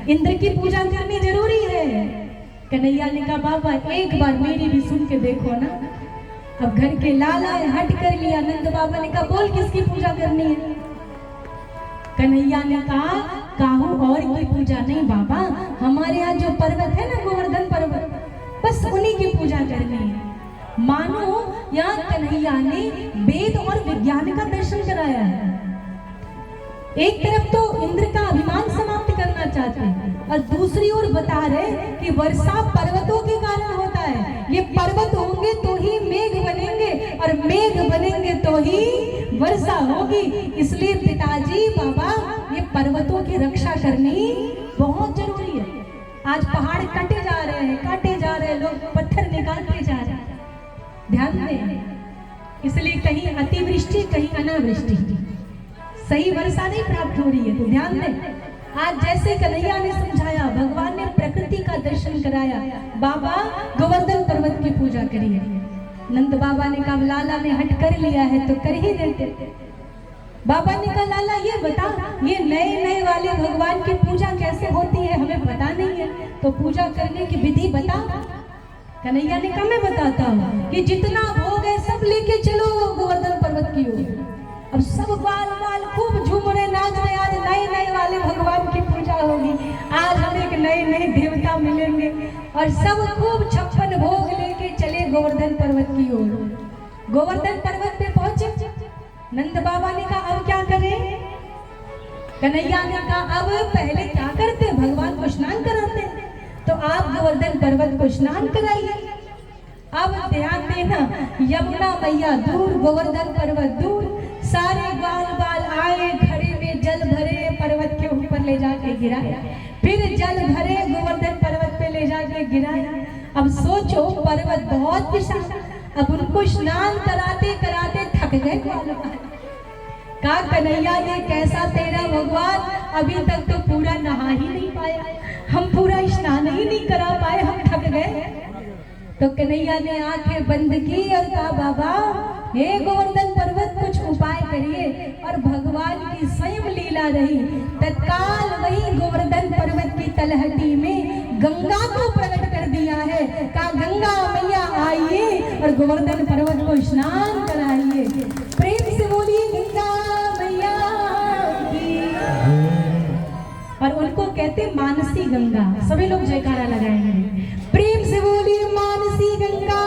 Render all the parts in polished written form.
इंद्र की पूजा करनी जरूरी है। कन्हैया ने कहा बाबा एक बार मेरी भी सुन के देखो ना। अब घर के लाला हट कर लिया। नंद बाबा ने कहा बोल किसकी पूजा करनी है। कन्हैया ने कहा काहू और की पूजा नहीं बाबा, हमारे यहाँ जो पर्वत है ना गोवर्धन पर्वत, बस उन्हीं की पूजा करनी है। मानो यहाँ कन्हैया ने वेद और विज्ञान का दर्शन कराया है। एक तरफ तो इंद्र का अभिमान समाप्त करना चाहते हैं और दूसरी ओर बता रहे कि वर्षा पर्वतों के कारण होता है। ये पर्वत होंगे तो ही मेघ बनेंगे और मेघ बनेंगे तो ही वर्षा होगी। इसलिए पिताजी बाबा ये पर्वतों की रक्षा करनी बहुत जरूरी है। आज पहाड़ कटे जा रहे हैं, काटे जा रहे हैं, लोग पत्थर निकालते जा रहे हैं। ध्यान दें, इसलिए कहीं अतिवृष्टि कहीं अनावृष्टि, सही वर्षा नहीं प्राप्त हो रही है। तो ध्यान दें, आज जैसे कन्हैया ने समझाया, भगवान ने प्रकृति का दर्शन कराया, बाबा गोवर्धन पर्वत की पूजा करिए। नंद बाबा ने कहा लाला ने हट कर लिया है तो कर ही देते। बाबा ने कहा लाला ये बता, ये नए नए वाले भगवान की पूजा कैसे होती है, हमें पता नहीं है, तो पूजा करने की विधि बता। कन्हैया ने कहा मैं बताता हूँ कि जितना भोग है सब लेके चलो गोवर्धन पर्वत की ओर। अब सब बाल बाल खूब झूम रहे, नाच रहे। आज नए नए वाले भगवान की पूजा होगी, आज हमें एक नए नए देवता मिलेंगे और सब खूब 56 भोग लेके चले गोवर्धन पर्वत की ओर। गोवर्धन पर्वत पे पहुंचे। नंद बाबा ने कहा अब क्या करें। कन्हैया ने कहा अब पहले क्या करते, भगवान को स्नान कराते, तो आप गोवर्धन पर्वत को स्नान कराइए। अब ध्यान देना, यमुना मैया दूर, गोवर्धन पर्वत दूर, सारे ग्वाल बाल आए, घड़े में जल भरे, पर्वत के ऊपर ले जाके गिराया, फिर जल भरे गोवर्धन पर्वत पे ले जाके गिराया। अब सोचो पर्वत बहुत विशाल, अब उनको स्नान कराते कराते थक गए ग्वाल बाल। कहा कन्हैया ये कैसा तेरा भगवान, अभी तक तो पूरा नहा ही नहीं पाया, हम पूरा स्नान ही नहीं करा पाए, हम थक गए। तो कन्हैया ने आंखें बंद की और कहा बाबा हे गोवर्धन पर्वत कुछ उपाय करिए। और भगवान की स्वयं लीला रही, तत्काल वही गोवर्धन पर्वत की तलहटी में गंगा को प्रकट कर दिया है। कहा गंगा मैया आइए और गोवर्धन पर्वत को स्नान कराइए। प्रेम से बोलिए गंगा मैया की। और उनको कहते मानसी गंगा। सभी लोग जयकारा लगाएंगे, प्रेम से बोलिए मानसी गंगा।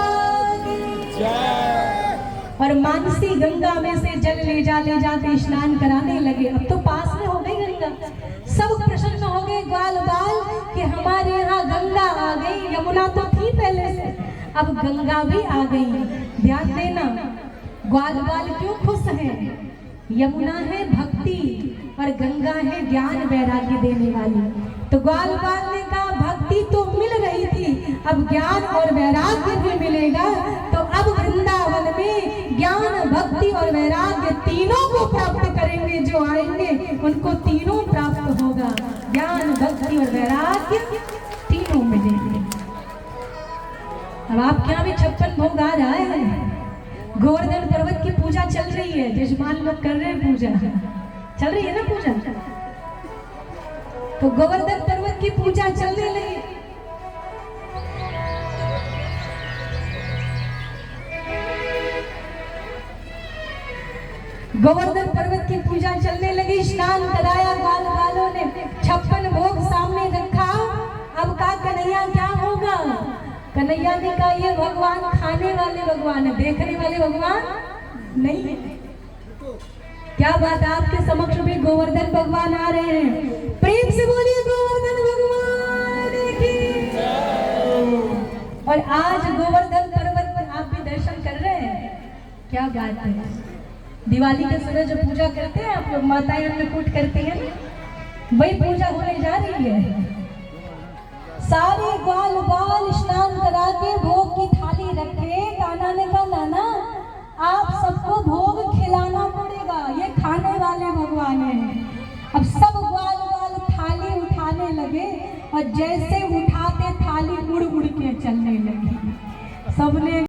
और मानसी गंगा में से जल ले जाते स्नान कराने लगे। अब तो पास में हो गई गंगा, सब प्रसन्न हो गए ग्वाल बाल कि हमारे यहाँ गंगा आ गई। यमुना तो थी पहले से, अब गंगा भी आ गई। ध्यान देना, ग्वाल बाल क्यों खुश हैं। यमुना है भक्ति और गंगा है ज्ञान वैराग्य देने वाली। तो ग्वाल बाल ने कहा भक्ति तो मिल रही थी, अब ज्ञान और वैराग्य भी मिलेगा। तो अब वृंदावन में ज्ञान भक्ति और वैराग्य तीनों को प्राप्त करेंगे। जो आएंगे उनको तीनों प्राप्त होगा, ज्ञान भक्ति और वैराग्य तीनों मिलेंगे। अब आपके यहाँ भी 56 भोग आ रहा है। गोवर्धन पर्वत की पूजा चल रही है, जजमान लोग कर रहे हैं पूजा, चल रही है ना पूजा। तो गोवर्धन पर्वत की पूजा चलने लगी। गोवर्धन पर्वत की पूजा चलने लगी, स्नान कराया ग्वाल बालों ने, 56 भोग सामने रखा। अब कहा कन्हैया क्या होगा। कन्हैया ने कहा ये भगवान खाने वाले भगवान है, देखने वाले भगवान नहीं है। क्या बात है, आपके समक्ष में गोवर्धन भगवान आ रहे हैं। प्रेम से बोलिए गोवर्धन भगवान की। और आज गोवर्धन पर्वत पर आप भी दर्शन कर रहे हैं, क्या बात है। दिवाली के समय जो पूजा करते हैं आप लोग, माताएं अन्नकूट करती हैं, वही पूजा होने जा रही है। सारे ग्वाल बाल स्नान करा के भोग की थाली रखे। कान्हा ने कहा नाना आप सबको भोग खिलाना पड़ेगा, ये खाने वाले भगवान हैं। अब सब ग्वाल बाल थाली उठाने लगे और जैसे